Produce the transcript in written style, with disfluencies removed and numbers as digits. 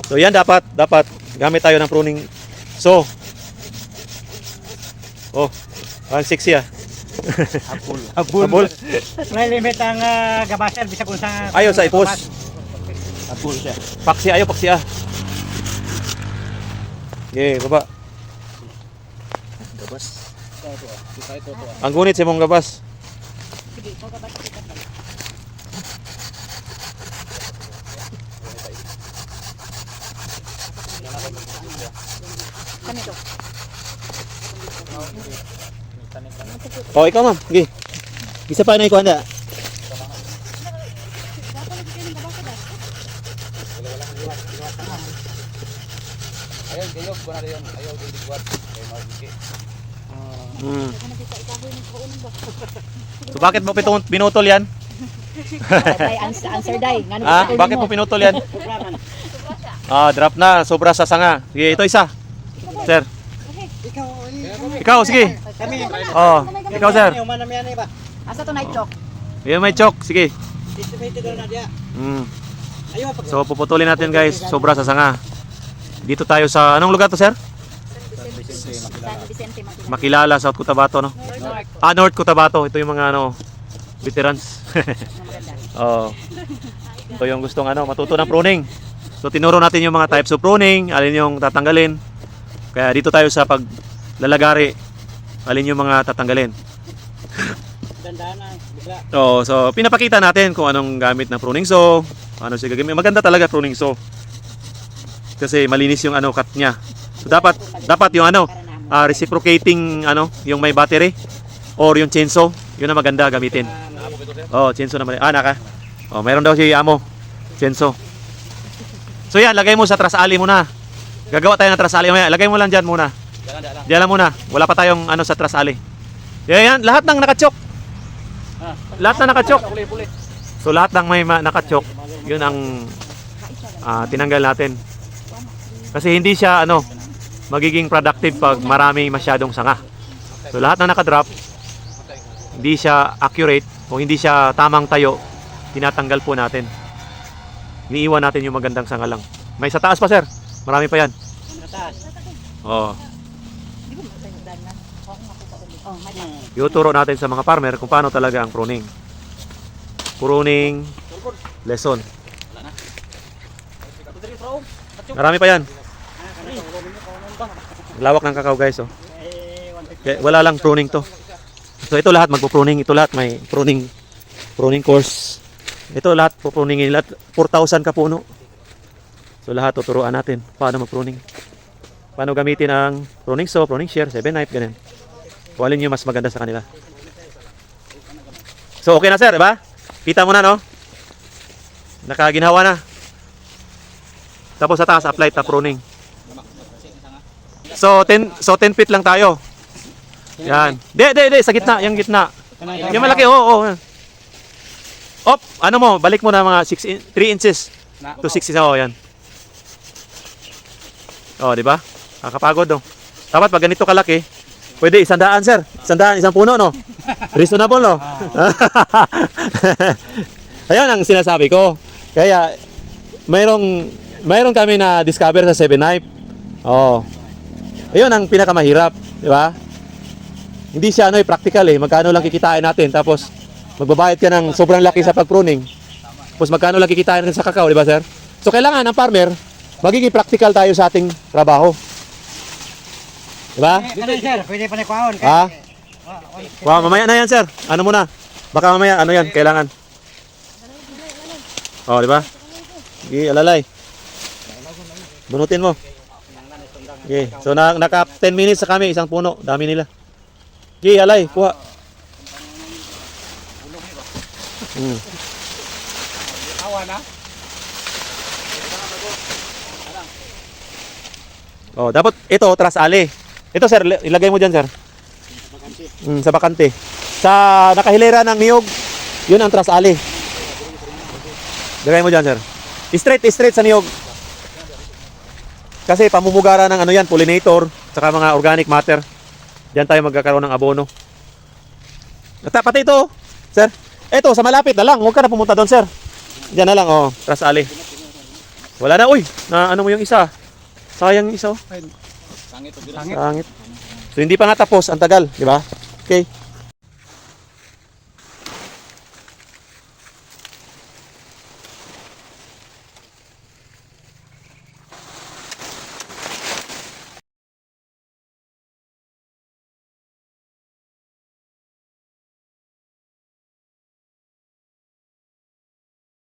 So yan dapat gamit tayo ng pruning. So, oh, ang sexy ah. Abul. May limit ang gabaser bisa kung sa Ayaw sa ipos. abul siya. Paksi ah. Okay, baba. Gabas. Ito. Ang gunit sa mong gabas. Sige, ikaw ka ba sa kita? Kanito. Oh, ikaw ma'am. Okay. Isa pa na ikaw handa. Ayaw gayog ko na rin. Ayaw gayog kay Marvin. So bakit mo pinutol yan? Answer day. Bakit mo pinutol yan? Drop na. Sobra sa sanga. Sige, ito isa. Sir. Ikaw, sige. Oh, ikaw sir. Asa to night choke? Yan may chok. Sige. Estimated na dia. Ayaw pag So puputulin natin guys. Sobra sa sanga. Dito tayo sa anong lugar to sir? San Vicente, Makilala, South Cotabato, no? North Cotabato. Ito yung mga veterans. Oh. Ito yung gustong matuto ng pruning. So tinuro natin yung mga types of pruning, alin yung tatanggalin. Kaya dito tayo sa paglalagari, alin yung mga tatanggalin. dandana, bigla. Oh, so pinapakita natin kung anong gamit ng pruning saw, ano siya gagawin. Maganda talaga pruning saw. Kasi malinis yung cut niya. So dapat yung reciprocating yung may battery or yung chainsaw, yun ang maganda gamitin. Oh, chainsaw naman. Naka. Oh, mayroon daw si amo. Chainsaw. So yan, lagay mo sa trasali muna. Gagawa tayo ng trasali mamaya. Lagay mo lang diyan muna. Diyan lang muna. Wala pa tayong sa trasali. Yan, lahat ng nakachok. Lahat na nakachok. So lahat ng may nakachok, yun ang tinanggal natin. Kasi hindi siya magiging productive pag marami masyadong sanga. So lahat na nakadrop, hindi siya accurate o hindi siya tamang tayo, tinatanggal po natin. Iniiwan natin yung magandang sanga lang. May sa taas pa sir, marami pa yan. Oo. Ituturo natin sa mga farmer kung paano talaga ang pruning. Pruning lesson. Marami pa yan. Lawak ng kakao guys. Oh. Kaya wala lang pruning to. So ito lahat magpo-pruning. Ito lahat may pruning course. Ito lahat po-pruningin. Lahat 4,000 ka puno. So lahat tuturuan natin paano mag-pruning. Paano gamitin ang pruning saw, pruning shear, 7 knife, ganun. Kung alin yung mas maganda sa kanila. So okay na sir, diba? Kita mo na no? Nakaginhawa na. Tapos sa taas apply ta pruning. So 10 feet lang tayo. Yan. Di sa gitna, yung gitna. Yung malaki, oo. Op, balik mo na mga 3 inches to 6 inches. Oh, yan. Oh, di ba? Kakapagod, no? Dapat pag ganito kalaki, pwede 100, sir. 100, isang puno, no? Reasonable, no? Ayun ang sinasabi ko. Kaya, mayroon kami na discover sa 7 knife. Oh. Ayun ang pinakamahirap, di ba? Hindi siya practical eh. Magkano lang kikitain natin tapos magbabayad ka ng sobrang laki sa pag-pruning. Tapos magkano lang kikitain natin sa kakao, di ba, sir? So kailangan ng farmer magiging practical tayo sa ating trabaho. Di ba? Sir, pwede pa na kuhaon. Wow, mamaya na yan, sir. Ano muna? Baka mamaya yan kailangan. Oh, di ba? Sige, alalay. Bunutin mo. Okay. So naka 10 minutes sa kami, isang puno, dami nila. Okay, alay, kuha. Awa na. Oh, dapat ito trasali. Ito sir, ilagay mo diyan, sir. Sa bakante. Sa nakahilera ng niyog, 'yun ang trasali. Lagay mo diyan, sir. Straight sa niyog. Kasi pamumugara ng yan, pollinator, saka mga organic matter. Diyan tayo magkakaroon ng abono. At pati ito, sir. Ito, sa malapit na lang. Huwag ka na pumunta doon, sir. Diyan na lang, trasali. Wala na, uy. Na ano mo yung isa. Sayang yung isa. Oh. Sangit o Sangit. So hindi pa nga tapos, ang tagal, di ba? Okay.